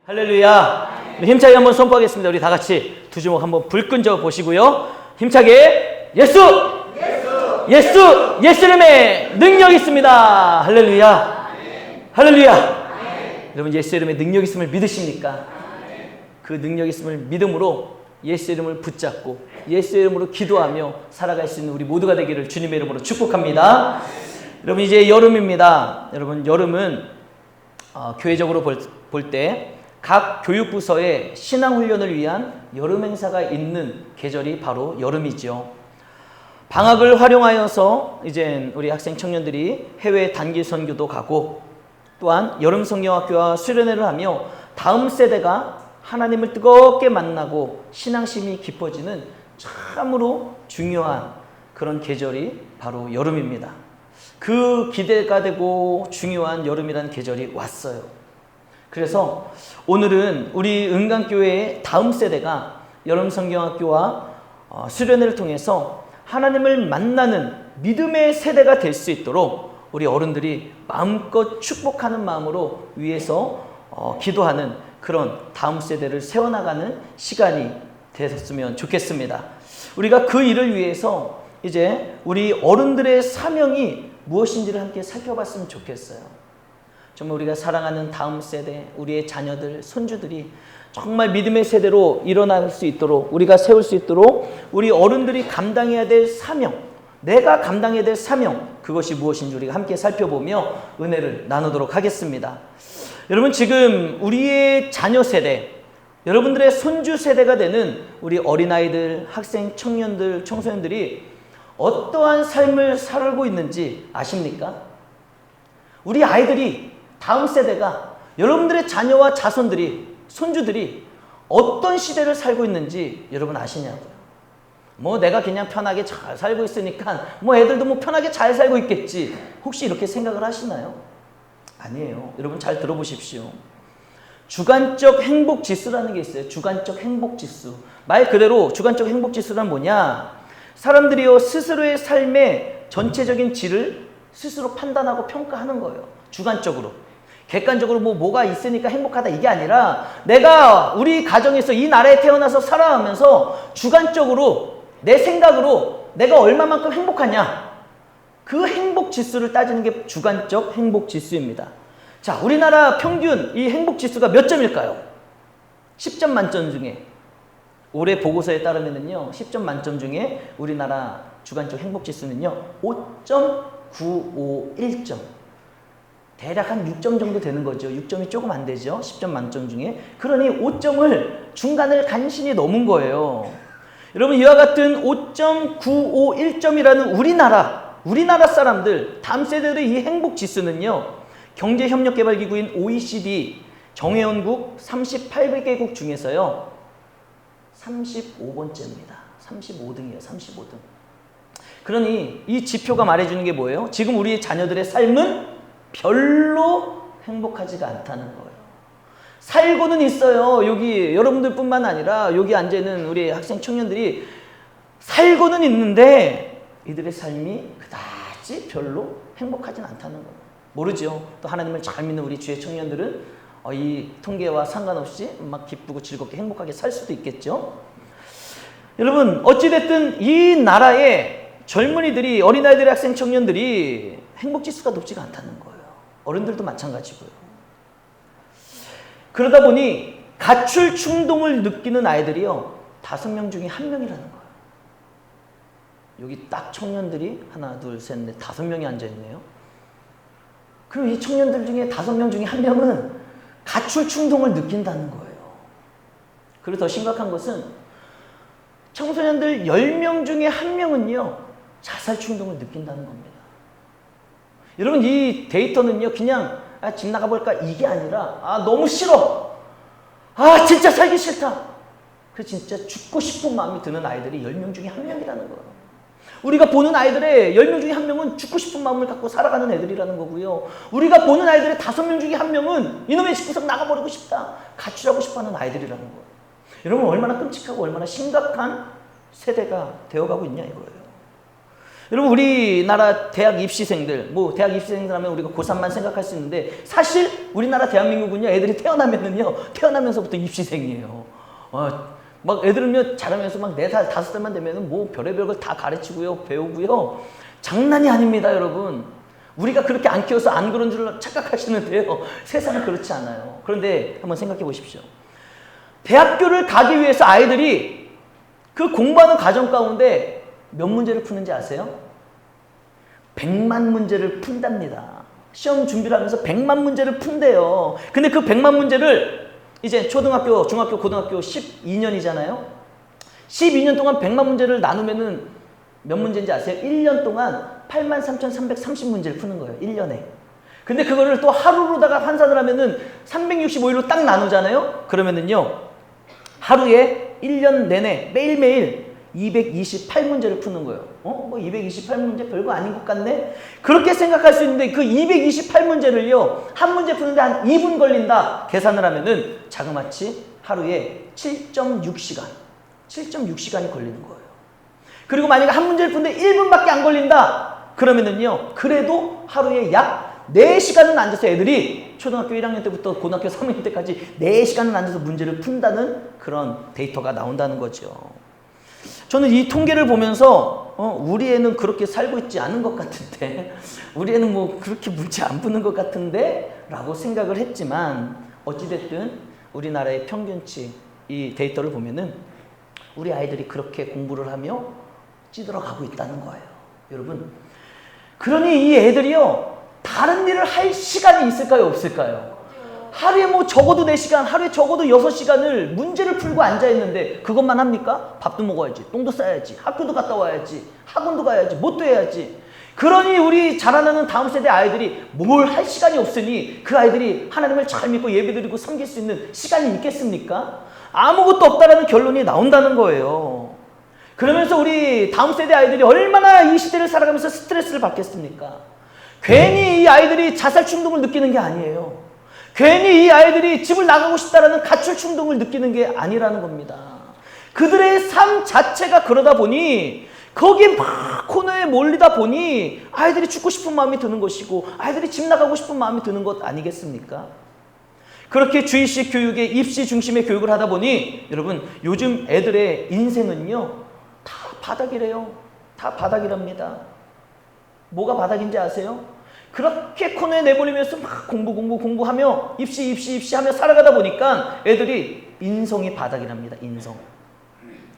할렐루야. 힘차게 한번 선포하겠습니다. 우리 다 같이 두 주먹 한번 불끈 져 보시고요. 힘차게 예수! 예수! 예수 이름에 능력 있습니다. 할렐루야. 할렐루야. 여러분 예수 이름에 능력 있음을 믿으십니까? 그 능력 있음을 믿음으로 예수 이름을 붙잡고 예수 이름으로 기도하며 살아갈 수 있는 우리 모두가 되기를 주님의 이름으로 축복합니다. 여러분 이제 여름입니다. 여러분 여름은 교회적으로 볼 때 각 교육부서에 신앙훈련을 위한 여름 행사가 있는 계절이 바로 여름이죠. 방학을 활용하여서 이제 우리 학생 청년들이 해외 단기 선교도 가고 또한 여름 성경학교와 수련회를 하며 다음 세대가 하나님을 뜨겁게 만나고 신앙심이 깊어지는 참으로 중요한 그런 계절이 바로 여름입니다. 그 기대가 되고 중요한 여름이라는 계절이 왔어요. 그래서 오늘은 우리 은강교회의 다음 세대가 여름 성경학교와 수련회를 통해서 하나님을 만나는 믿음의 세대가 될 수 있도록 우리 어른들이 마음껏 축복하는 마음으로 위해서 기도하는 그런 다음 세대를 세워나가는 시간이 되었으면 좋겠습니다. 우리가 그 일을 위해서 이제 우리 어른들의 사명이 무엇인지를 함께 살펴봤으면 좋겠어요. 정말 우리가 사랑하는 다음 세대, 우리의 자녀들, 손주들이 정말 믿음의 세대로 일어날 수 있도록 우리가 세울 수 있도록 우리 어른들이 감당해야 될 사명, 내가 감당해야 될 사명, 그것이 무엇인지 우리가 함께 살펴보며 은혜를 나누도록 하겠습니다. 여러분 지금 우리의 자녀 세대, 여러분들의 손주 세대가 되는 우리 어린아이들, 학생, 청년들, 청소년들이 어떠한 삶을 살고 있는지 아십니까? 우리 아이들이 다음 세대가 여러분들의 자녀와 자손들이 손주들이 어떤 시대를 살고 있는지 여러분 아시냐고요. 뭐 내가 그냥 편하게 잘 살고 있으니까 뭐 애들도 뭐 편하게 잘 살고 있겠지. 혹시 이렇게 생각을 하시나요? 아니에요. 여러분 잘 들어보십시오. 주관적 행복 지수라는 게 있어요. 주관적 행복 지수. 말 그대로 주관적 행복 지수란 뭐냐? 사람들이요 스스로의 삶의 전체적인 질을 스스로 판단하고 평가하는 거예요. 주관적으로. 객관적으로 뭐가 있으니까 행복하다 이게 아니라 내가 우리 가정에서 이 나라에 태어나서 살아가면서 주관적으로 내 생각으로 내가 얼마만큼 행복하냐, 그 행복 지수를 따지는 게 주관적 행복 지수입니다. 자, 우리나라 평균 이 행복 지수가 몇 점일까요? 10점 만점 중에 올해 보고서에 따르면은요 10점 만점 중에 우리나라 주관적 행복 지수는요 5.951점. 대략 한 6점 정도 되는 거죠. 6점이 조금 안 되죠. 10점 만점 중에. 그러니 5점을 중간을 간신히 넘은 거예요. 여러분 이와 같은 5.951점이라는 우리나라 사람들, 다음 세대들의 이 행복 지수는요. 경제협력개발기구인 OECD 정회원국 38개국 중에서요. 35번째입니다. 35등이에요. 35등. 그러니 이 지표가 말해주는 게 뭐예요? 지금 우리 자녀들의 삶은 별로 행복하지가 않다는 거예요. 살고는 있어요. 여기 여러분들뿐만 아니라 여기 앉아있는 우리 학생 청년들이 살고는 있는데 이들의 삶이 그다지 별로 행복하진 않다는 거예요. 모르죠. 또 하나님을 잘 믿는 우리 주의 청년들은 이 통계와 상관없이 막 기쁘고 즐겁게 행복하게 살 수도 있겠죠. 여러분 어찌됐든 이 나라의 젊은이들이, 어린아이들의 학생 청년들이 행복지수가 높지가 않다는 거예요. 어른들도 마찬가지고요. 그러다 보니 가출 충동을 느끼는 아이들이요 5명 중에 1명이라는 거예요. 여기 딱 청년들이 하나, 둘, 셋, 넷, 5명이 앉아있네요. 그럼 이 청년들 중에 5명 중에 1명은 가출 충동을 느낀다는 거예요. 그리고 더 심각한 것은 청소년들 10명 중에 1명은요 자살 충동을 느낀다는 겁니다. 여러분 이 데이터는요 그냥 집 나가볼까 이게 아니라 너무 싫어, 진짜 살기 싫다, 그 진짜 죽고 싶은 마음이 드는 아이들이 10명 중에 1명이라는 거예요. 우리가 보는 아이들의 10명 중에 1명은 죽고 싶은 마음을 갖고 살아가는 애들이라는 거고요. 우리가 보는 아이들의 5명 중에 1명은 이놈의 집구석 나가버리고 싶다, 가출하고 싶어하는 아이들이라는 거예요. 여러분 얼마나 끔찍하고 얼마나 심각한 세대가 되어가고 있냐 이거예요. 여러분 우리나라 대학 입시생들, 뭐 대학 입시생들 하면 우리가 고3만 생각할 수 있는데 사실 우리나라 대한민국은요 애들이 태어나면서부터 입시생이에요. 막 애들은요 자라면서 막 4살, 5살만 되면은 뭐 별의별 걸 다 가르치고요 배우고요 장난이 아닙니다 여러분. 우리가 그렇게 안 키워서 안 그런 줄 착각하시는데요 세상은 그렇지 않아요. 그런데 한번 생각해 보십시오. 대학교를 가기 위해서 아이들이 그 공부하는 과정 가운데 몇 문제를 푸는지 아세요? 100만 문제를 푼답니다. 시험 준비를 하면서 100만 문제를 푼대요. 근데 그 100만 문제를 이제 초등학교, 중학교, 고등학교 12년이잖아요. 12년 동안 100만 문제를 나누면은 몇 문제인지 아세요? 1년 동안 83,330문제를 푸는 거예요. 1년에. 근데 그거를 또 하루로다가 환산을 하면은 365일로 딱 나누잖아요. 그러면은요. 하루에 1년 내내 매일매일 228문제를 푸는 거예요. 뭐 228문제 별거 아닌 것 같네? 그렇게 생각할 수 있는데 그 228문제를요. 한 문제 푸는데 한 2분 걸린다. 계산을 하면은 자그마치 하루에 7.6시간이 걸리는 거예요. 그리고 만약에 한 문제를 푸는데 1분밖에 안 걸린다. 그러면은요. 그래도 하루에 약 4시간은 앉아서 애들이 초등학교 1학년 때부터 고등학교 3학년 때까지 4시간은 앉아서 문제를 푼다는 그런 데이터가 나온다는 거죠. 저는 이 통계를 보면서 우리 애는 그렇게 살고 있지 않은 것 같은데 우리 애는 뭐 그렇게 문제 안 푸는 것 같은데 라고 생각을 했지만 어찌됐든 우리나라의 평균치 이 데이터를 보면은 우리 아이들이 그렇게 공부를 하며 찌들어가고 있다는 거예요. 여러분 그러니 이 애들이요 다른 일을 할 시간이 있을까요 없을까요? 하루에 뭐 적어도 4시간, 하루에 적어도 6시간을 문제를 풀고 앉아있는데 그것만 합니까? 밥도 먹어야지, 똥도 싸야지, 학교도 갔다 와야지, 학원도 가야지, 뭣도 해야지. 그러니 우리 자라나는 다음 세대 아이들이 뭘 할 시간이 없으니 그 아이들이 하나님을 잘 믿고 예배드리고 섬길 수 있는 시간이 있겠습니까? 아무것도 없다라는 결론이 나온다는 거예요. 그러면서 우리 다음 세대 아이들이 얼마나 이 시대를 살아가면서 스트레스를 받겠습니까? 괜히 이 아이들이 자살 충동을 느끼는 게 아니에요. 괜히 이 아이들이 집을 나가고 싶다라는 가출 충동을 느끼는 게 아니라는 겁니다. 그들의 삶 자체가 그러다 보니 거기에 막 코너에 몰리다 보니 아이들이 죽고 싶은 마음이 드는 것이고 아이들이 집 나가고 싶은 마음이 드는 것 아니겠습니까? 그렇게 주의식 교육에 입시 중심의 교육을 하다 보니 여러분 요즘 애들의 인생은요 다 바닥이래요. 다 바닥이랍니다. 뭐가 바닥인지 아세요? 그렇게 코너에 내버리면서 막 공부하며 입시 하며 살아가다 보니까 애들이 인성이 바닥이랍니다. 인성.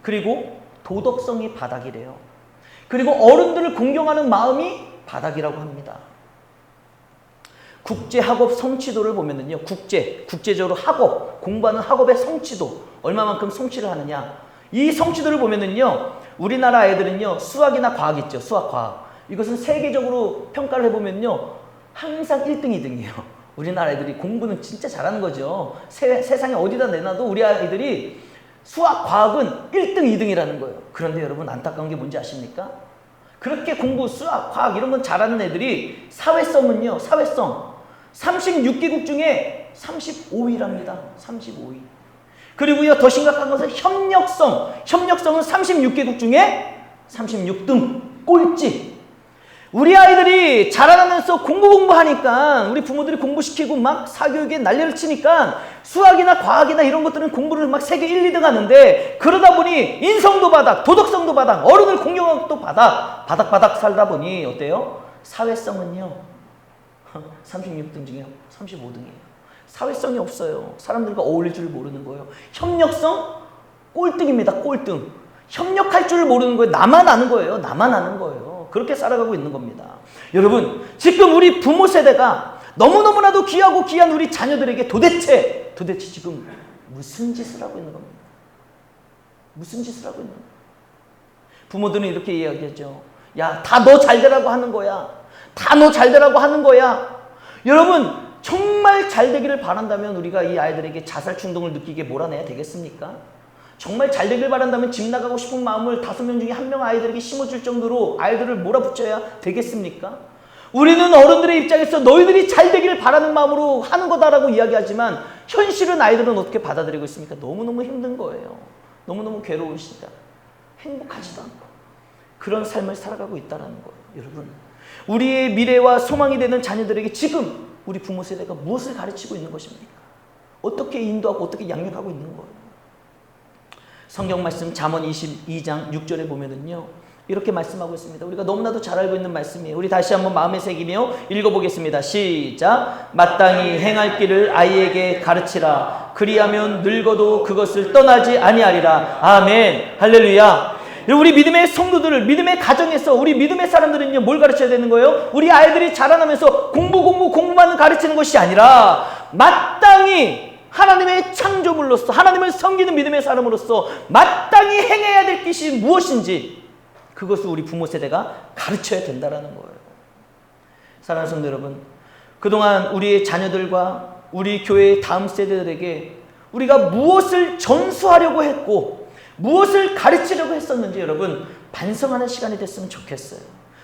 그리고 도덕성이 바닥이래요. 그리고 어른들을 공경하는 마음이 바닥이라고 합니다. 국제학업 성취도를 보면은요. 국제적으로 학업, 공부하는 학업의 성취도 얼마만큼 성취를 하느냐. 이 성취도를 보면은요. 우리나라 애들은요. 수학이나 과학 있죠. 수학, 과학. 이것은 세계적으로 평가를 해보면요. 항상 1등, 2등이에요. 우리나라 애들이 공부는 진짜 잘하는 거죠. 세상에 어디다 내놔도 우리 아이들이 수학, 과학은 1등, 2등이라는 거예요. 그런데 여러분 안타까운 게 뭔지 아십니까? 그렇게 공부, 수학, 과학 이런 건 잘하는 애들이 사회성은요. 사회성 36개국 중에 35위랍니다. 35위. 그리고요. 더 심각한 것은 협력성은 36개국 중에 36등 꼴찌. 우리 아이들이 자라나면서 공부하니까 우리 부모들이 공부시키고 막 사교육에 난리를 치니까 수학이나 과학이나 이런 것들은 공부를 막 세계 1, 2등 하는데 그러다 보니 인성도 바닥, 도덕성도 바닥, 어른을 공경하고 또 바닥 살다 보니 어때요? 사회성은요 36등 중에 35등이에요. 사회성이 없어요. 사람들과 어울릴 줄 모르는 거예요. 협력성 꼴등입니다. 꼴등. 협력할 줄 모르는 거예요. 나만 아는 거예요. 그렇게 살아가고 있는 겁니다. 여러분, 지금 우리 부모 세대가 너무너무나도 귀하고 귀한 우리 자녀들에게 도대체 지금 무슨 짓을 하고 있는 겁니까? 무슨 짓을 하고 있는 겁니까? 부모들은 이렇게 이야기하죠. 야, 다 너 잘되라고 하는 거야. 다 너 잘되라고 하는 거야. 여러분, 정말 잘되기를 바란다면 우리가 이 아이들에게 자살 충동을 느끼게 몰아내야 되겠습니까? 정말 잘되길 바란다면 집 나가고 싶은 마음을 5명 중에 1명 아이들에게 심어줄 정도로 아이들을 몰아붙여야 되겠습니까? 우리는 어른들의 입장에서 너희들이 잘되기를 바라는 마음으로 하는 거다라고 이야기하지만 현실은 아이들은 어떻게 받아들이고 있습니까? 너무너무 힘든 거예요. 너무너무 괴로우시다. 행복하지도 않고. 그런 삶을 살아가고 있다는 거예요. 여러분, 우리의 미래와 소망이 되는 자녀들에게 지금 우리 부모 세대가 무엇을 가르치고 있는 것입니까? 어떻게 인도하고 어떻게 양육하고 있는 거예요? 성경 말씀 잠언 22장 6절에 보면은요, 이렇게 말씀하고 있습니다. 우리가 너무나도 잘 알고 있는 말씀이에요. 우리 다시 한번 마음에 새기며 읽어보겠습니다. 시작. 마땅히 행할 길을 아이에게 가르치라. 그리하면 늙어도 그것을 떠나지 아니하리라. 아멘. 할렐루야. 우리 믿음의 성도들을, 믿음의 가정에서 우리 믿음의 사람들은요, 뭘 가르쳐야 되는 거예요? 우리 아이들이 자라나면서 공부만 가르치는 것이 아니라 마땅히 하나님의 창조물로서, 하나님을 섬기는 믿음의 사람으로서 마땅히 행해야 될 것이 무엇인지 그것을 우리 부모 세대가 가르쳐야 된다는 거예요. 사랑하는 성도 여러분, 그동안 우리의 자녀들과 우리 교회의 다음 세대들에게 우리가 무엇을 전수하려고 했고 무엇을 가르치려고 했었는지 여러분 반성하는 시간이 됐으면 좋겠어요.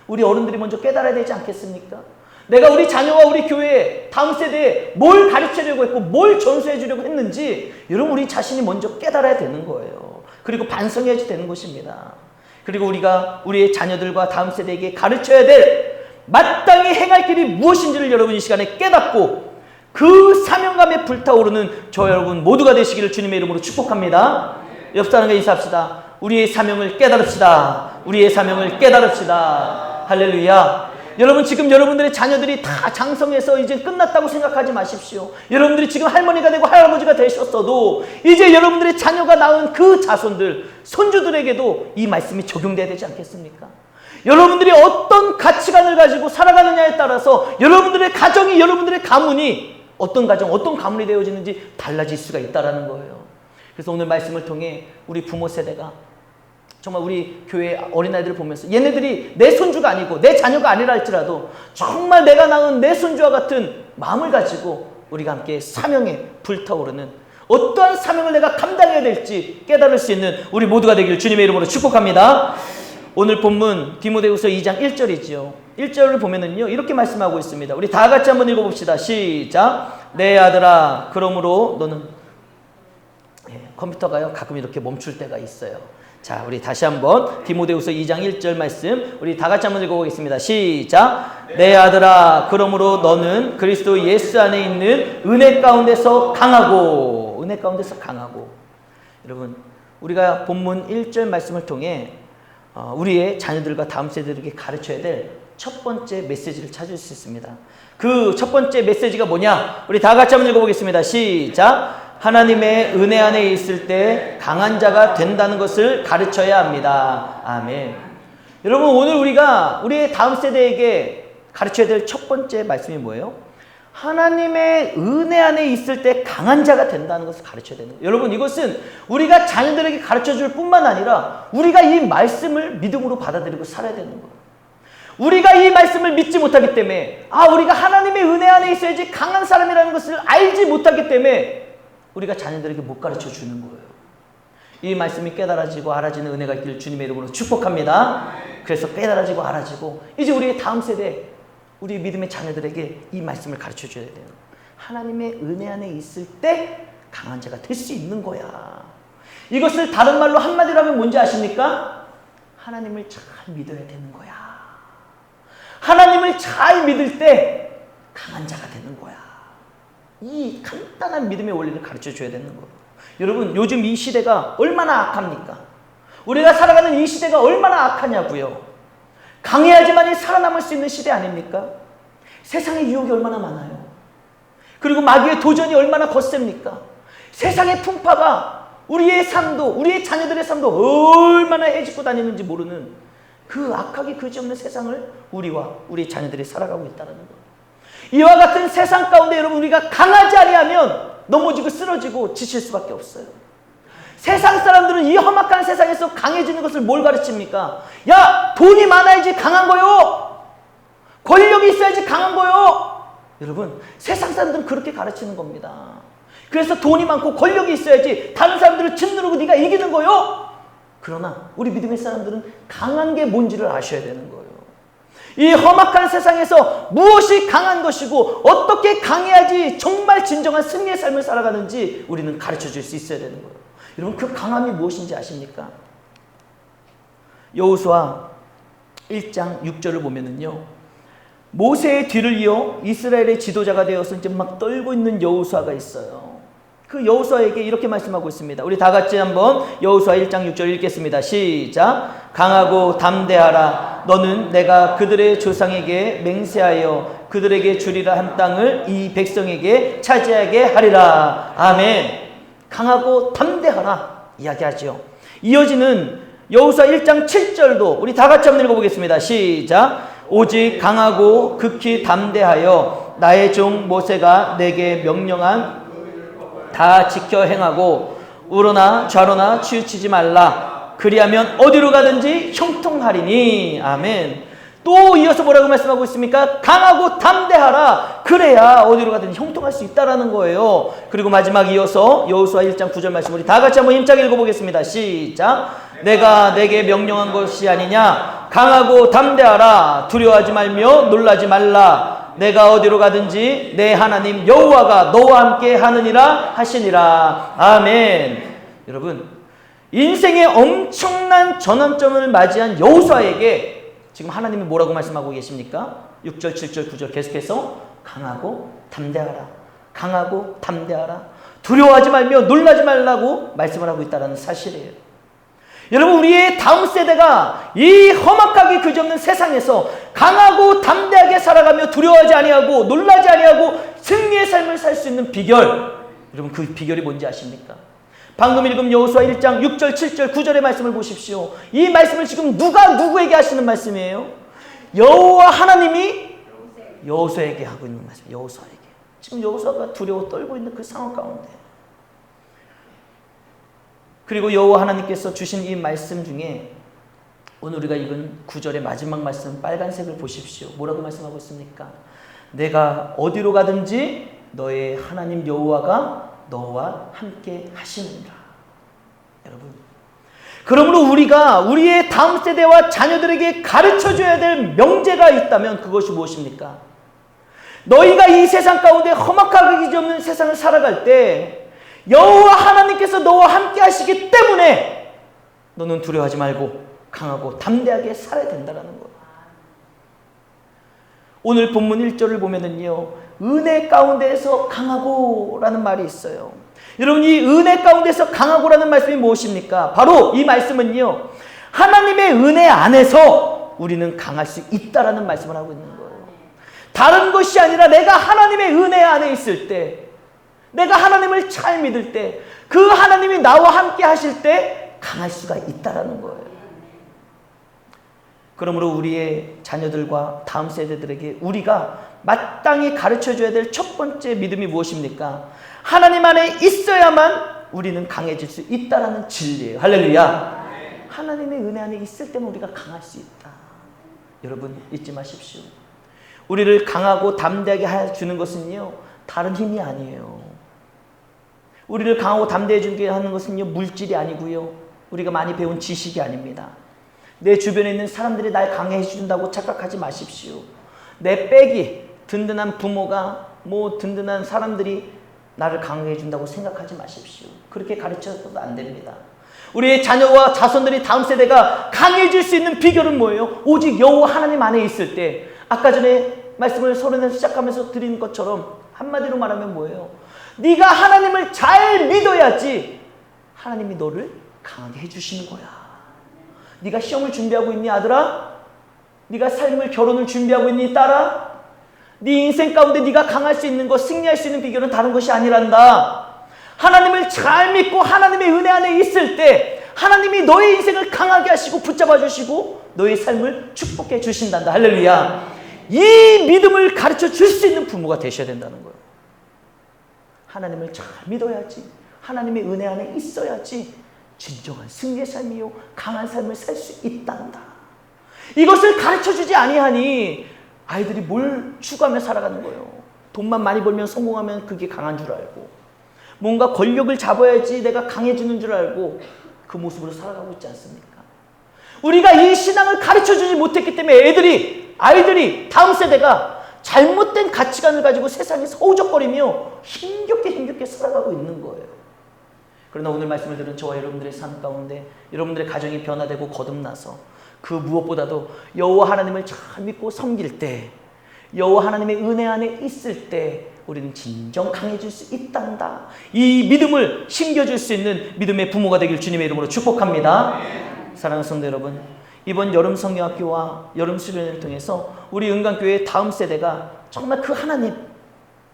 우리 어른들이 먼저 깨달아야 되지 않겠습니까? 내가 우리 자녀와 우리 교회 다음 세대에 뭘 가르치려고 했고 뭘 전수해 주려고 했는지 여러분 우리 자신이 먼저 깨달아야 되는 거예요. 그리고 반성해야 되는 것입니다. 그리고 우리가 우리의 자녀들과 다음 세대에게 가르쳐야 될 마땅히 행할 길이 무엇인지를 여러분 이 시간에 깨닫고 그 사명감에 불타오르는 저 여러분 모두가 되시기를 주님의 이름으로 축복합니다. 옆 사람과 인사합시다. 우리의 사명을 깨달읍시다. 우리의 사명을 깨달읍시다. 할렐루야. 여러분 지금 여러분들의 자녀들이 다 장성해서 이제 끝났다고 생각하지 마십시오. 여러분들이 지금 할머니가 되고 할아버지가 되셨어도 이제 여러분들의 자녀가 낳은 그 자손들, 손주들에게도 이 말씀이 적용돼야 되지 않겠습니까? 여러분들이 어떤 가치관을 가지고 살아가느냐에 따라서 여러분들의 가정이, 여러분들의 가문이 어떤 가정, 어떤 가문이 되어지는지 달라질 수가 있다는 거예요. 그래서 오늘 말씀을 통해 우리 부모 세대가 정말 우리 교회 어린아이들을 보면서 얘네들이 내 손주가 아니고 내 자녀가 아니라 할지라도 정말 내가 낳은 내 손주와 같은 마음을 가지고 우리가 함께 사명에 불타오르는 어떠한 사명을 내가 감당해야 될지 깨달을 수 있는 우리 모두가 되기를 주님의 이름으로 축복합니다. 오늘 본문 디모데후서 2장 1절이지요. 1절을 보면은요 이렇게 말씀하고 있습니다. 우리 다 같이 한번 읽어봅시다. 시작. 내 아들아 그러므로 너는 컴퓨터가요 가끔 이렇게 멈출 때가 있어요. 자, 우리 다시 한번 디모데후서 2장 1절 말씀 우리 다 같이 한번 읽어보겠습니다. 시작. 내 아들아 그러므로 너는 그리스도 예수 안에 있는 은혜 가운데서 강하고, 은혜 가운데서 강하고. 여러분 우리가 본문 1절 말씀을 통해 우리의 자녀들과 다음 세대들에게 가르쳐야 될 첫 번째 메시지를 찾을 수 있습니다. 그 첫 번째 메시지가 뭐냐? 우리 다 같이 한번 읽어보겠습니다. 시작. 하나님의 은혜 안에 있을 때 강한 자가 된다는 것을 가르쳐야 합니다. 아멘. 여러분 오늘 우리가 우리의 다음 세대에게 가르쳐야 될 첫 번째 말씀이 뭐예요? 하나님의 은혜 안에 있을 때 강한 자가 된다는 것을 가르쳐야 되는 거예요. 여러분 이것은 우리가 자녀들에게 가르쳐줄 뿐만 아니라 우리가 이 말씀을 믿음으로 받아들이고 살아야 되는 거예요. 우리가 이 말씀을 믿지 못하기 때문에 우리가 하나님의 은혜 안에 있어야지 강한 사람이라는 것을 알지 못하기 때문에 우리가 자녀들에게 못 가르쳐 주는 거예요. 이 말씀이 깨달아지고 알아지는 은혜가 있기를 주님의 이름으로 축복합니다. 그래서 깨달아지고 알아지고 이제 우리의 다음 세대, 우리 믿음의 자녀들에게 이 말씀을 가르쳐 줘야 돼요. 하나님의 은혜 안에 있을 때 강한 자가 될 수 있는 거야. 이것을 다른 말로 한마디로 하면 뭔지 아십니까? 하나님을 잘 믿어야 되는 거야. 하나님을 잘 믿을 때 강한 자가 되는 거야. 이 간단한 믿음의 원리를 가르쳐 줘야 되는 거예요. 여러분 요즘 이 시대가 얼마나 악합니까? 우리가 살아가는 이 시대가 얼마나 악하냐고요. 강해야지만이 살아남을 수 있는 시대 아닙니까? 세상의 유혹이 얼마나 많아요. 그리고 마귀의 도전이 얼마나 거셉니까? 세상의 풍파가 우리의 삶도, 우리의 자녀들의 삶도 얼마나 해집고 다니는지 모르는 그 악하기 그지없는 세상을 우리와 우리 자녀들이 살아가고 있다는 것. 이와 같은 세상 가운데 여러분 우리가 강하지 아니하면 넘어지고 쓰러지고 지칠 수밖에 없어요. 세상 사람들은 이 험악한 세상에서 강해지는 것을 뭘 가르칩니까? 야, 돈이 많아야지 강한 거요. 권력이 있어야지 강한 거요. 여러분 세상 사람들은 그렇게 가르치는 겁니다. 그래서 돈이 많고 권력이 있어야지 다른 사람들을 짓누르고 네가 이기는 거요. 그러나 우리 믿음의 사람들은 강한 게 뭔지를 아셔야 되는 거예요. 이 험악한 세상에서 무엇이 강한 것이고 어떻게 강해야지 정말 진정한 승리의 삶을 살아가는지 우리는 가르쳐 줄 수 있어야 되는 거예요. 여러분 그 강함이 무엇인지 아십니까? 여호수아 1장 6절을 보면은요, 모세의 뒤를 이어 이스라엘의 지도자가 되어서 이제 막 떨고 있는 여호수아가 있어요. 그 여호수아에게 이렇게 말씀하고 있습니다. 우리 다 같이 한번 여호수아 1장 6절 읽겠습니다. 시작. 강하고 담대하라. 너는 내가 그들의 조상에게 맹세하여 그들에게 주리라 한 땅을 이 백성에게 차지하게 하리라. 아멘. 강하고 담대하라 이야기하죠. 이어지는 여호수아 1장 7절도 우리 다 같이 한번 읽어보겠습니다. 시작. 오직 강하고 극히 담대하여 나의 종 모세가 내게 명령한 다 지켜 행하고 우로나 좌로나 치우치지 말라. 그리하면 어디로 가든지 형통하리니. 아멘. 또 이어서 뭐라고 말씀하고 있습니까? 강하고 담대하라. 그래야 어디로 가든지 형통할 수 있다라는 거예요. 그리고 마지막 이어서 여호수아 1장 9절 말씀 우리 다 같이 한번 힘차게 읽어보겠습니다. 시작. 내가 내게 명령한 것이 아니냐. 강하고 담대하라. 두려워하지 말며 놀라지 말라. 내가 어디로 가든지 내 하나님 여호와가 너와 함께 하느니라 하시니라. 아멘. 여러분, 인생의 엄청난 전환점을 맞이한 여호수아에게 지금 하나님이 뭐라고 말씀하고 계십니까? 6절, 7절, 9절 계속해서 강하고 담대하라. 강하고 담대하라. 두려워하지 말며 놀라지 말라고 말씀을 하고 있다는 사실이에요. 여러분, 우리의 다음 세대가 이 험악하게 그지없는 세상에서 강하고 담대하게 살아가며 두려워하지 아니하고 놀라지 아니하고 승리의 삶을 살 수 있는 비결, 여러분 그 비결이 뭔지 아십니까? 방금 읽은 여호수아 1장 6절, 7절, 9절의 말씀을 보십시오. 이 말씀을 지금 누가 누구에게 하시는 말씀이에요? 여호와 하나님이 여호수아에게 하고 있는 말씀. 여호수아에게. 지금 여호수아가 두려워 떨고 있는 그 상황 가운데, 그리고 여호와 하나님께서 주신 이 말씀 중에 오늘 우리가 읽은 9절의 마지막 말씀 빨간색을 보십시오. 뭐라고 말씀하고 있습니까? 내가 어디로 가든지 너의 하나님 여호와가 너와 함께 하시느니라. 여러분, 그러므로 우리가 우리의 다음 세대와 자녀들에게 가르쳐줘야 될 명제가 있다면 그것이 무엇입니까? 너희가 이 세상 가운데 험악하기 없는 세상을 살아갈 때 여호와 하나님께서 너와 함께 하시기 때문에 너는 두려워하지 말고 강하고 담대하게 살아야 된다는 거예요. 오늘 본문 1절을 보면은요, 은혜 가운데에서 강하고 라는 말이 있어요. 여러분, 이 은혜 가운데서 강하고 라는 말씀이 무엇입니까? 바로 이 말씀은요, 하나님의 은혜 안에서 우리는 강할 수 있다라는 말씀을 하고 있는 거예요. 다른 것이 아니라 내가 하나님의 은혜 안에 있을 때, 내가 하나님을 잘 믿을 때, 그 하나님이 나와 함께 하실 때 강할 수가 있다라는 거예요. 그러므로 우리의 자녀들과 다음 세대들에게 우리가 마땅히 가르쳐줘야 될 첫 번째 믿음이 무엇입니까? 하나님 안에 있어야만 우리는 강해질 수 있다라는 진리예요. 할렐루야. 하나님의 은혜 안에 있을 때만 우리가 강할 수 있다. 여러분, 잊지 마십시오. 우리를 강하고 담대하게 해주는 것은요, 다른 힘이 아니에요. 우리를 강하고 담대해지게 하는 것은요, 물질이 아니고요, 우리가 많이 배운 지식이 아닙니다. 내 주변에 있는 사람들이 날 강해해준다고 착각하지 마십시오. 내 백이 든든한 부모가 든든한 사람들이 나를 강해해준다고 생각하지 마십시오. 그렇게 가르쳐서도 안 됩니다. 우리의 자녀와 자손들이 다음 세대가 강해질 수 있는 비결은 뭐예요? 오직 여호와 하나님 안에 있을 때, 아까 전에 말씀을 서론에서 시작하면서 드린 것처럼 한마디로 말하면 뭐예요? 네가 하나님을 잘 믿어야지 하나님이 너를 강하게 해주시는 거야. 네가 시험을 준비하고 있니, 아들아? 네가 삶을, 결혼을 준비하고 있니, 딸아? 네 인생 가운데 네가 강할 수 있는 것, 승리할 수 있는 비결은 다른 것이 아니란다. 하나님을 잘 믿고 하나님의 은혜 안에 있을 때 하나님이 너의 인생을 강하게 하시고 붙잡아 주시고 너의 삶을 축복해 주신단다. 할렐루야. 이 믿음을 가르쳐 줄 수 있는 부모가 되셔야 된다는 거예요. 하나님을 잘 믿어야지, 하나님의 은혜 안에 있어야지 진정한 승리의 삶이요 강한 삶을 살 수 있단다. 이것을 가르쳐주지 아니하니 아이들이 뭘 추구하며 살아가는 거예요. 돈만 많이 벌면 성공하면 그게 강한 줄 알고, 뭔가 권력을 잡아야지 내가 강해지는 줄 알고 그 모습으로 살아가고 있지 않습니까? 우리가 이 신앙을 가르쳐주지 못했기 때문에 아이들이 다음 세대가 잘못된 가치관을 가지고 세상에서 허우적거리며 힘겹게 살아가고 있는 거예요. 그러나 오늘 말씀을 들은 저와 여러분들의 삶 가운데 여러분들의 가정이 변화되고 거듭나서 그 무엇보다도 여호와 하나님을 잘 믿고 섬길 때, 여호와 하나님의 은혜 안에 있을 때 우리는 진정 강해질 수 있단다. 이 믿음을 심겨줄 수 있는 믿음의 부모가 되길 주님의 이름으로 축복합니다. 사랑하는 성도 여러분, 이번 여름 성경학교와 여름 수련회를 통해서 우리 은강교회의 다음 세대가 정말 그 하나님,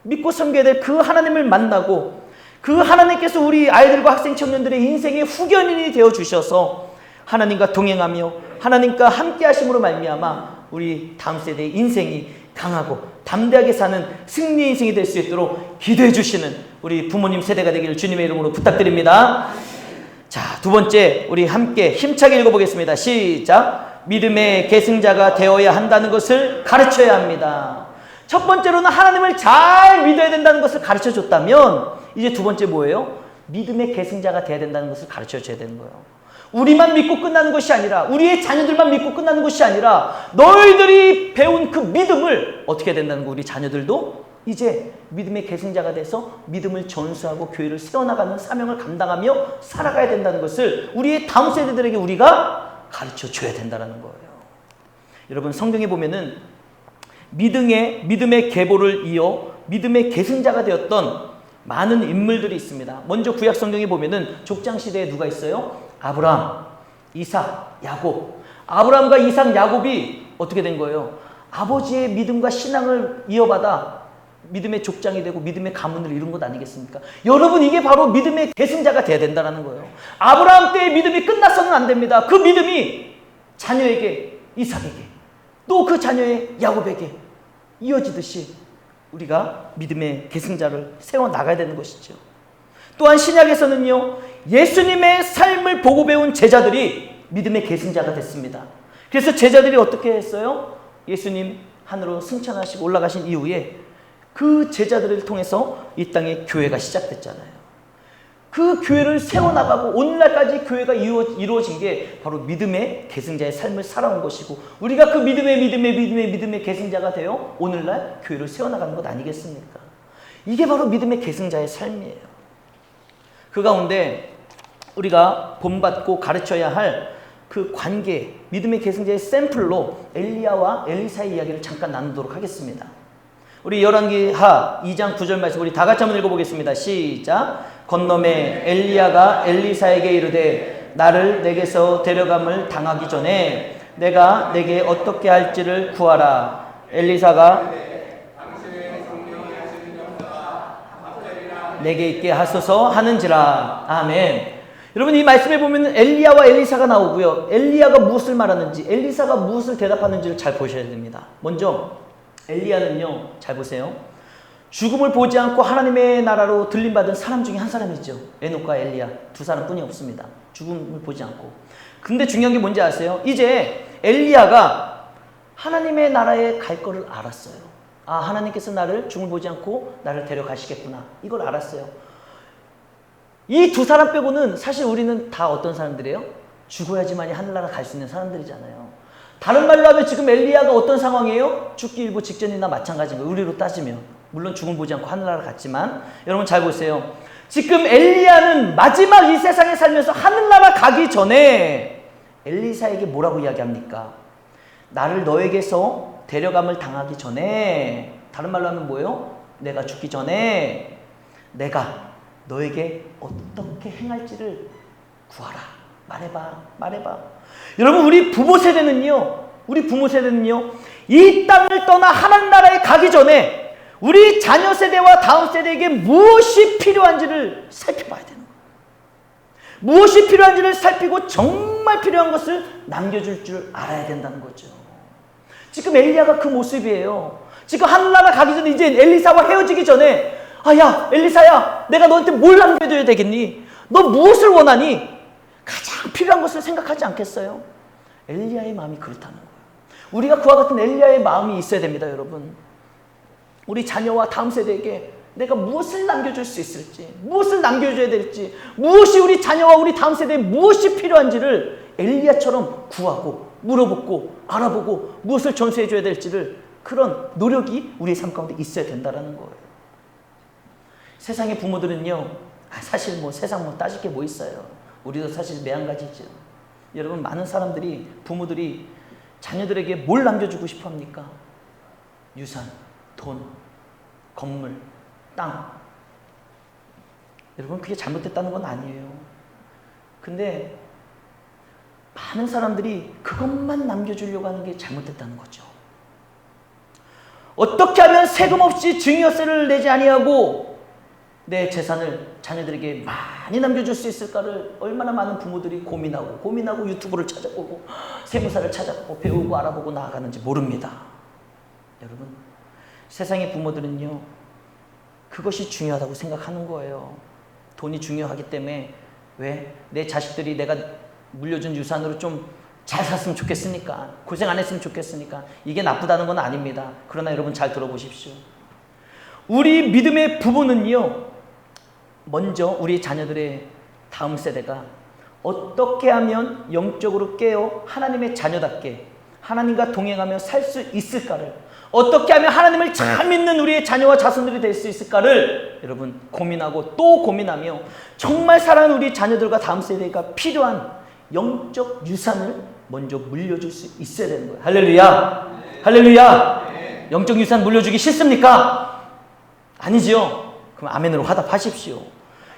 믿고 섬겨야 될 그 하나님을 만나고 그 하나님께서 우리 아이들과 학생 청년들의 인생의 후견인이 되어주셔서 하나님과 동행하며 하나님과 함께 하심으로 말미암아 우리 다음 세대의 인생이 강하고 담대하게 사는 승리 인생이 될 수 있도록 기도해 주시는 우리 부모님 세대가 되기를 주님의 이름으로 부탁드립니다. 자, 두 번째 우리 함께 힘차게 읽어보겠습니다. 시작. 믿음의 계승자가 되어야 한다는 것을 가르쳐야 합니다. 첫 번째로는 하나님을 잘 믿어야 된다는 것을 가르쳐 줬다면, 이제 두 번째 뭐예요? 믿음의 계승자가 되어야 된다는 것을 가르쳐 줘야 되는 거예요. 우리만 믿고 끝나는 것이 아니라, 우리의 자녀들만 믿고 끝나는 것이 아니라 너희들이 배운 그 믿음을 어떻게 해야 된다는 거, 우리 자녀들도 이제 믿음의 계승자가 돼서 믿음을 전수하고 교회를 세워나가는 사명을 감당하며 살아가야 된다는 것을 우리의 다음 세대들에게 우리가 가르쳐 줘야 된다는 거예요. 여러분, 성경에 보면은 믿음의 계보를 이어 믿음의 계승자가 되었던 많은 인물들이 있습니다. 먼저 구약 성경에 보면은 족장 시대에 누가 있어요? 아브라함, 이삭, 야곱. 아브라함과 이삭, 야곱이 어떻게 된 거예요? 아버지의 믿음과 신앙을 이어받아 믿음의 족장이 되고 믿음의 가문을 이룬 것 아니겠습니까? 여러분, 이게 바로 믿음의 계승자가 돼야 된다는 거예요. 아브라함 때의 믿음이 끝나서는 안 됩니다. 그 믿음이 자녀에게, 이삭에게, 또 그 자녀의 야곱에게 이어지듯이 우리가 믿음의 계승자를 세워나가야 되는 것이죠. 또한 신약에서는요, 예수님의 삶을 보고 배운 제자들이 믿음의 계승자가 됐습니다. 그래서 제자들이 어떻게 했어요? 예수님 하늘로 승천하시고 올라가신 이후에 그 제자들을 통해서 이 땅에 교회가 시작됐잖아요. 그 교회를 세워나가고 오늘날까지 교회가 이루어진 게 바로 믿음의 계승자의 삶을 살아온 것이고, 우리가 그 믿음의 계승자가 되어 오늘날 교회를 세워나가는 것 아니겠습니까? 이게 바로 믿음의 계승자의 삶이에요. 그 가운데 우리가 본받고 가르쳐야 할 그 관계, 믿음의 계승자의 샘플로 엘리야와 엘리사의 이야기를 잠깐 나누도록 하겠습니다. 우리 열왕기하 2장 9절 말씀 우리 다 같이 한번 읽어보겠습니다. 시작. 건너매 엘리야가 엘리사에게 이르되 나를 내게서 데려감을 당하기 전에 내가 내게 어떻게 할지를 구하라. 엘리사가 내게 있게 하소서 하는지라. 아멘. 여러분, 이 말씀에 보면 엘리야와 엘리사가 나오고요. 엘리야가 무엇을 말하는지, 엘리사가 무엇을 대답하는지를 잘 보셔야 됩니다. 먼저 엘리야는요, 잘 보세요. 죽음을 보지 않고 하나님의 나라로 들림받은 사람 중에 한 사람이죠. 에녹과 엘리야, 두 사람뿐이 없습니다. 죽음을 보지 않고. 근데 중요한 게 뭔지 아세요? 이제 엘리야가 하나님의 나라에 갈 거를 알았어요. 아, 하나님께서 나를 죽음을 보지 않고 나를 데려가시겠구나, 이걸 알았어요. 이 두 사람 빼고는 사실 우리는 다 어떤 사람들이에요? 죽어야지만이 하늘나라 갈 수 있는 사람들이잖아요. 다른 말로 하면 지금 엘리야가 어떤 상황이에요? 죽기 일보 직전이나 마찬가지인 거예요. 우리로 따지면. 물론 죽음 보지 않고 하늘나라 갔지만, 여러분 잘 보세요. 지금 엘리야는 마지막 이 세상에 살면서 하늘나라 가기 전에 엘리사에게 뭐라고 이야기합니까? 나를 너에게서 데려감을 당하기 전에, 다른 말로 하면 뭐예요? 내가 죽기 전에 내가 너에게 어떻게 행할지를 구하라. 말해봐. 여러분, 우리 부모 세대는요, 이 땅을 떠나 하늘나라에 가기 전에 우리 자녀 세대와 다음 세대에게 무엇이 필요한지를 살펴봐야 되는 거예요. 무엇이 필요한지를 살피고 정말 필요한 것을 남겨줄 줄 알아야 된다는 거죠. 지금 엘리야가 그 모습이에요. 지금 하늘나라 가기 전에, 이제 엘리사와 헤어지기 전에, 아, 야, 엘리사야, 내가 너한테 뭘 남겨줘야 되겠니? 너 무엇을 원하니? 가장 필요한 것을 생각하지 않겠어요? 엘리야의 마음이 그렇다는 거예요. 우리가 그와 같은 엘리야의 마음이 있어야 됩니다, 여러분. 우리 자녀와 다음 세대에게 내가 무엇을 남겨줄 수 있을지, 무엇을 남겨줘야 될지, 무엇이 우리 자녀와 우리 다음 세대에 무엇이 필요한지를 엘리야처럼 구하고 물어보고 알아보고 무엇을 전수해줘야 될지를, 그런 노력이 우리의 삶 가운데 있어야 된다는 거예요. 세상의 부모들은요, 사실 세상 따질 게 뭐 있어요. 우리도 사실 매한가지죠. 여러분, 많은 사람들이, 부모들이 자녀들에게 뭘 남겨주고 싶어 합니까? 유산, 돈, 건물, 땅. 여러분, 그게 잘못됐다는 건 아니에요. 근데 많은 사람들이 그것만 남겨주려고 하는 게 잘못됐다는 거죠. 어떻게 하면 세금 없이 증여세를 내지 아니하고 내 재산을 자녀들에게 많이 남겨줄 수 있을까를 얼마나 많은 부모들이 고민하고 유튜브를 찾아보고 세무사를 찾아보고 배우고 알아보고 나아가는지 모릅니다. 여러분, 세상의 부모들은요, 그것이 중요하다고 생각하는 거예요. 돈이 중요하기 때문에. 왜? 내 자식들이 내가 물려준 유산으로 좀 잘 살았으면 좋겠으니까, 고생 안 했으면 좋겠으니까. 이게 나쁘다는 건 아닙니다. 그러나 여러분, 잘 들어보십시오. 우리 믿음의 부모는요, 먼저 우리 자녀들의 다음 세대가 어떻게 하면 영적으로 깨어 하나님의 자녀답게 하나님과 동행하며 살 수 있을까를, 어떻게 하면 하나님을 잘 믿는 우리의 자녀와 자손들이 될 수 있을까를 여러분 고민하고 또 고민하며, 정말 사랑하는 우리 자녀들과 다음 세대가 필요한 영적 유산을 먼저 물려줄 수 있어야 되는 거예요. 할렐루야. 할렐루야. 영적 유산 물려주기 싫습니까? 아니지요. 그럼 아멘으로 화답하십시오.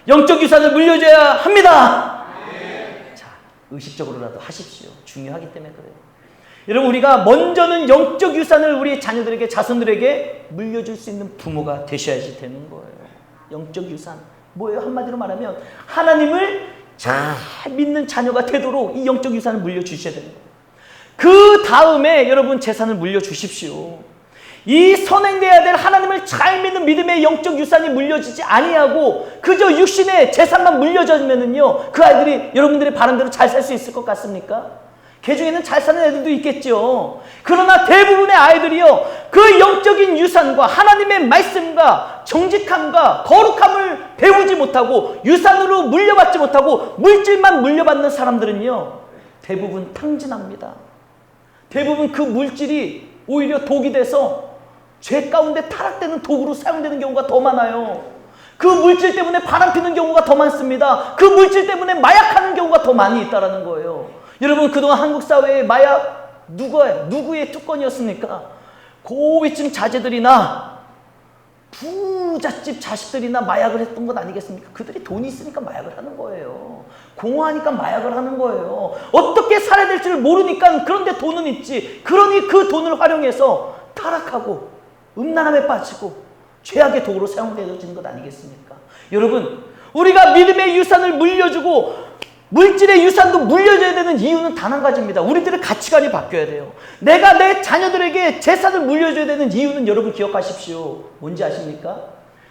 영적 유산을 물려줘야 합니다. 자, 의식적으로라도 하십시오. 중요하기 때문에 그래요. 여러분, 우리가 먼저는 영적 유산을 우리 자녀들에게, 자손들에게 물려줄 수 있는 부모가 되셔야지 되는 거예요. 영적 유산 뭐예요? 한마디로 말하면 하나님을 잘 믿는 자녀가 되도록 이 영적 유산을 물려주셔야 되는 거예요. 그 다음에 여러분 재산을 물려주십시오. 이 선행돼야 될 하나님을 잘 믿는 믿음의 영적 유산이 물려지지 아니하고 그저 육신의 재산만 물려주면은요, 그 아이들이 여러분들의 바람대로 잘 살 수 있을 것 같습니까? 그 중에는 잘 사는 애들도 있겠죠. 그러나 대부분의 아이들이요, 그 영적인 유산과 하나님의 말씀과 정직함과 거룩함을 배우지 못하고 유산으로 물려받지 못하고 물질만 물려받는 사람들은요, 대부분 탕진합니다. 대부분 그 물질이 오히려 독이 돼서 죄 가운데 타락되는 도구로 사용되는 경우가 더 많아요. 그 물질 때문에 바람피는 경우가 더 많습니다. 그 물질 때문에 마약하는 경우가 더 많이 있다는 거예요. 여러분, 그동안 한국 사회의 마약 누구의 특권이었습니까? 고위층 자제들이나 부잣집 자식들이나 마약을 했던 것 아니겠습니까? 그들이 돈이 있으니까 마약을 하는 거예요. 공허하니까 마약을 하는 거예요. 어떻게 살아야 될 줄 모르니까 그런데 돈은 있지. 그러니 그 돈을 활용해서 타락하고 음란함에 빠지고 죄악의 도구로 사용되어지는 것 아니겠습니까? 여러분, 우리가 믿음의 유산을 물려주고 물질의 유산도 물려줘야 되는 이유는 단 한 가지입니다. 우리들의 가치관이 바뀌어야 돼요. 내가 내 자녀들에게 재산을 물려줘야 되는 이유는 여러분 기억하십시오. 뭔지 아십니까?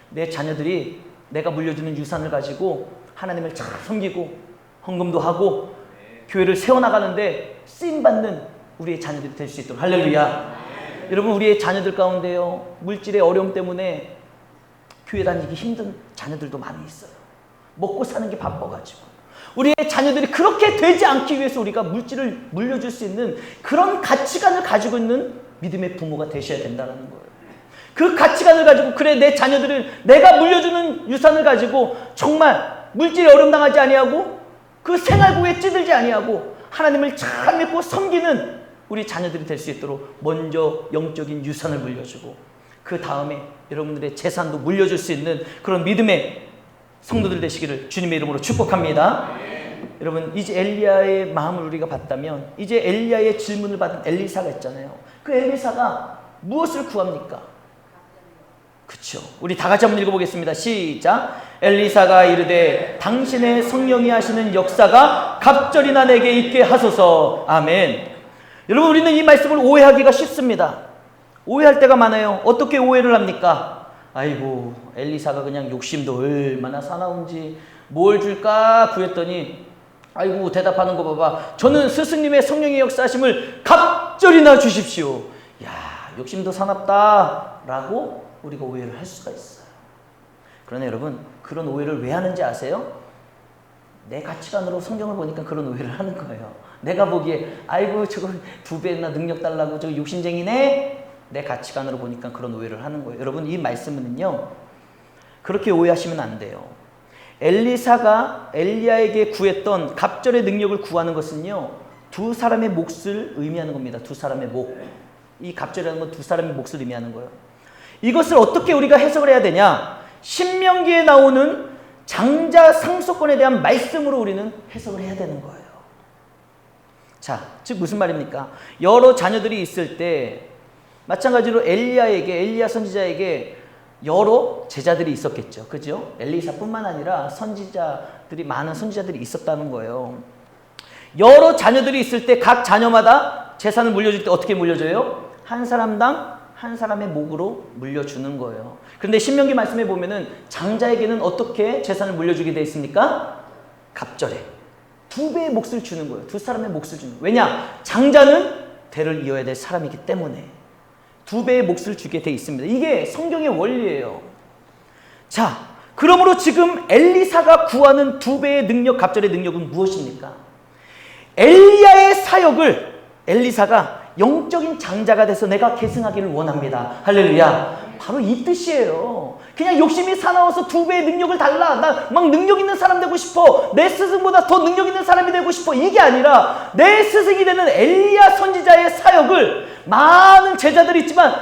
내 자녀들이 내가 물려주는 유산을 가지고 하나님을 잘 섬기고 헌금도 하고 교회를 세워나가는데 쓰임받는 우리의 자녀들이 될 수 있도록. 할렐루야. 여러분, 우리의 자녀들 가운데요, 물질의 어려움 때문에 교회 다니기 힘든 자녀들도 많이 있어요. 먹고 사는 게 바빠가지고. 우리의 자녀들이 그렇게 되지 않기 위해서 우리가 물질을 물려줄 수 있는 그런 가치관을 가지고 있는 믿음의 부모가 되셔야 된다는 거예요. 그 가치관을 가지고, 그래, 내 자녀들은 내가 물려주는 유산을 가지고 정말 물질에 어려움당하지 아니하고 그 생활고에 찌들지 아니하고 하나님을 잘 믿고 섬기는 우리 자녀들이 될 수 있도록 먼저 영적인 유산을 물려주고 그 다음에 여러분들의 재산도 물려줄 수 있는 그런 믿음의 성도들 되시기를 주님의 이름으로 축복합니다. 여러분, 이제 엘리야의 마음을 우리가 봤다면 이제 엘리야의 질문을 받은 엘리사가 있잖아요. 그 엘리사가 무엇을 구합니까? 그렇죠. 우리 다 같이 한번 읽어보겠습니다. 시작. 엘리사가 이르되 당신의 성령이 하시는 역사가 갑절이나 내게 있게 하소서. 아멘. 여러분, 우리는 이 말씀을 오해하기가 쉽습니다. 오해할 때가 많아요. 어떻게 오해를 합니까? 아이고, 엘리사가 그냥 욕심도 얼마나 사나운지 뭘 줄까 구했더니 아이고, 대답하는 거 봐봐. 저는 스승님의 성령의 역사하심을 갑절이나 주십시오. 야, 욕심도 사납다 라고 우리가 오해를 할 수가 있어요. 그러나 여러분, 그런 오해를 왜 하는지 아세요? 내 가치관으로 성경을 보니까 그런 오해를 하는 거예요. 내가 보기에 아이고, 저거 2배나 능력 달라고 저거 욕심쟁이네. 내 가치관으로 보니까 그런 오해를 하는 거예요. 여러분, 이 말씀은요, 그렇게 오해하시면 안 돼요. 엘리사가 엘리야에게 구했던 갑절의 능력을 구하는 것은요, 두 사람의 몫을 의미하는 겁니다. 두 사람의 목. 이 갑절이라는 건 두 사람의 몫을 의미하는 거예요. 이것을 어떻게 우리가 해석을 해야 되냐? 신명기에 나오는 장자 상속권에 대한 말씀으로 우리는 해석을 해야 되는 거예요. 자, 즉 무슨 말입니까? 여러 자녀들이 있을 때 마찬가지로 엘리야 선지자에게 여러 제자들이 있었겠죠. 그죠? 엘리사뿐만 아니라 많은 선지자들이 있었다는 거예요. 여러 자녀들이 있을 때 각 자녀마다 재산을 물려줄 때 어떻게 물려줘요? 한 사람당 한 사람의 몫으로 물려주는 거예요. 그런데 신명기 말씀에 보면은 장자에게는 어떻게 재산을 물려주게 되어 있습니까? 갑절에 두 배의 몫을 주는 거예요. 두 사람의 몫을 주는 거예요. 왜냐? 장자는 대를 이어야 될 사람이기 때문에 두 배의 몫을 주게 되어 있습니다. 이게 성경의 원리예요. 자, 그러므로 지금 엘리사가 구하는 두 배의 능력, 갑절의 능력은 무엇입니까? 엘리야의 사역을 엘리사가 영적인 장자가 돼서 내가 계승하기를 원합니다. 할렐루야. 바로 이 뜻이에요. 그냥 욕심이 사나워서 두 배의 능력을 달라. 나 막 능력 있는 사람 되고 싶어. 내 스승보다 더 능력 있는 사람이 되고 싶어. 이게 아니라 내 스승이 되는 엘리야 선지자의 사역을 많은 제자들이 있지만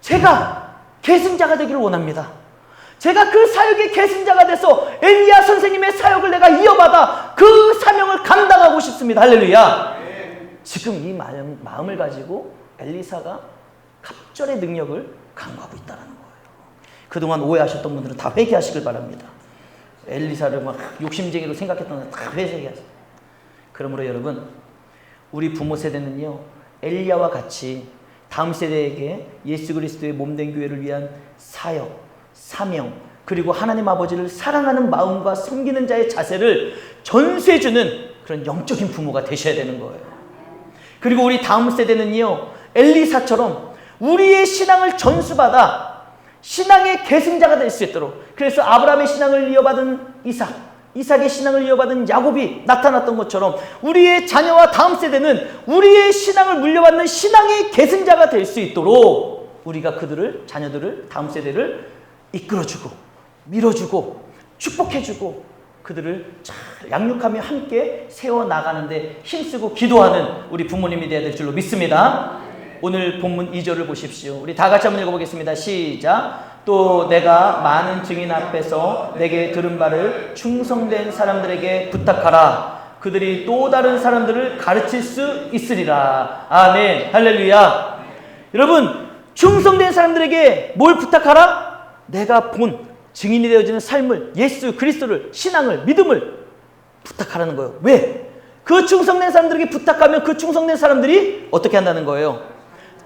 제가 계승자가 되기를 원합니다. 제가 그 사역의 계승자가 돼서 엘리야 선생님의 사역을 내가 이어받아 그 사명을 감당하고 싶습니다. 할렐루야. 지금 이 마음을 가지고 엘리사가 갑절의 능력을 강구하고 있다는 거예요. 그동안 오해하셨던 분들은 다 회개하시길 바랍니다. 엘리사를 막 욕심쟁이로 생각했던 건 다 회개하세요. 그러므로 여러분, 우리 부모 세대는요, 엘리야와 같이 다음 세대에게 예수 그리스도의 몸된 교회를 위한 사역, 사명, 그리고 하나님 아버지를 사랑하는 마음과 섬기는 자의 자세를 전수해주는 그런 영적인 부모가 되셔야 되는 거예요. 그리고 우리 다음 세대는요, 엘리사처럼 우리의 신앙을 전수받아 신앙의 계승자가 될 수 있도록, 그래서 아브라함의 신앙을 이어받은 이삭의 신앙을 이어받은 야곱이 나타났던 것처럼 우리의 자녀와 다음 세대는 우리의 신앙을 물려받는 신앙의 계승자가 될 수 있도록 우리가 자녀들을, 다음 세대를 이끌어주고 밀어주고 축복해주고 그들을 잘 양육하며 함께 세워나가는데 힘쓰고 기도하는 우리 부모님이 되어야 될 줄로 믿습니다. 오늘 본문 2절을 보십시오. 우리 다 같이 한번 읽어보겠습니다. 시작. 또 내가 많은 증인 앞에서 내게 들은 바를 충성된 사람들에게 부탁하라. 그들이 또 다른 사람들을 가르칠 수 있으리라. 아멘. 할렐루야. 여러분, 충성된 사람들에게 뭘 부탁하라? 내가 본 증인이 되어지는 삶을, 예수 그리스도를, 신앙을, 믿음을 부탁하라는 거예요. 왜? 그 충성된 사람들에게 부탁하면 그 충성된 사람들이 어떻게 한다는 거예요?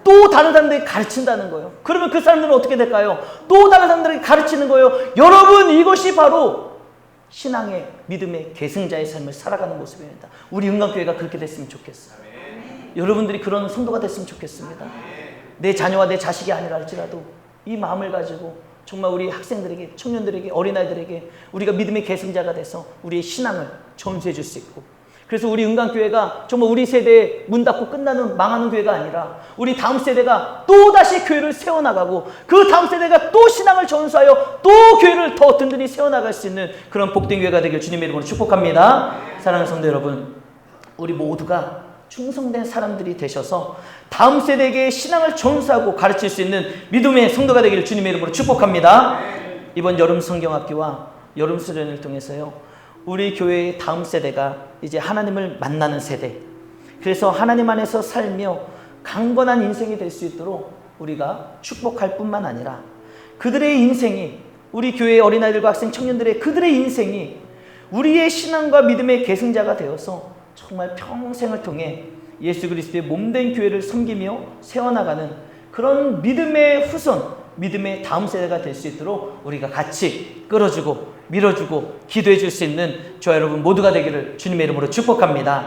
또 다른 사람들에게 가르친다는 거예요. 그러면 그 사람들은 어떻게 될까요? 또 다른 사람들에게 가르치는 거예요. 여러분, 이것이 바로 신앙의, 믿음의 계승자의 삶을 살아가는 모습입니다. 우리 은강교회가 그렇게 됐으면 좋겠어요. 여러분들이 그런 성도가 됐으면 좋겠습니다. 내 자녀와 내 자식이 아니라 할지라도 이 마음을 가지고 정말 우리 학생들에게, 청년들에게, 어린아이들에게 우리가 믿음의 계승자가 돼서 우리의 신앙을 전수해 줄 수 있고, 그래서 우리 은강교회가 정말 우리 세대에 문 닫고 끝나는 망하는 교회가 아니라 우리 다음 세대가 또다시 교회를 세워나가고 그 다음 세대가 또 신앙을 전수하여 또 교회를 더 든든히 세워나갈 수 있는 그런 복된 교회가 되길 주님의 이름으로 축복합니다. 사랑하는 성도 여러분, 우리 모두가 충성된 사람들이 되셔서 다음 세대에게 신앙을 전수하고 가르칠 수 있는 믿음의 성도가 되기를 주님의 이름으로 축복합니다. 이번 여름 성경학기와 여름 수련을 통해서요, 우리 교회의 다음 세대가 이제 하나님을 만나는 세대, 그래서 하나님 안에서 살며 강건한 인생이 될 수 있도록 우리가 축복할 뿐만 아니라 그들의 인생이, 우리 교회의 어린아이들과 학생 청년들의 그들의 인생이 우리의 신앙과 믿음의 계승자가 되어서 정말 평생을 통해 예수 그리스도의 몸된 교회를 섬기며 세워나가는 그런 믿음의 후손, 믿음의 다음 세대가 될 수 있도록 우리가 같이 끌어주고 밀어주고 기도해 줄 수 있는 저와 여러분 모두가 되기를 주님의 이름으로 축복합니다.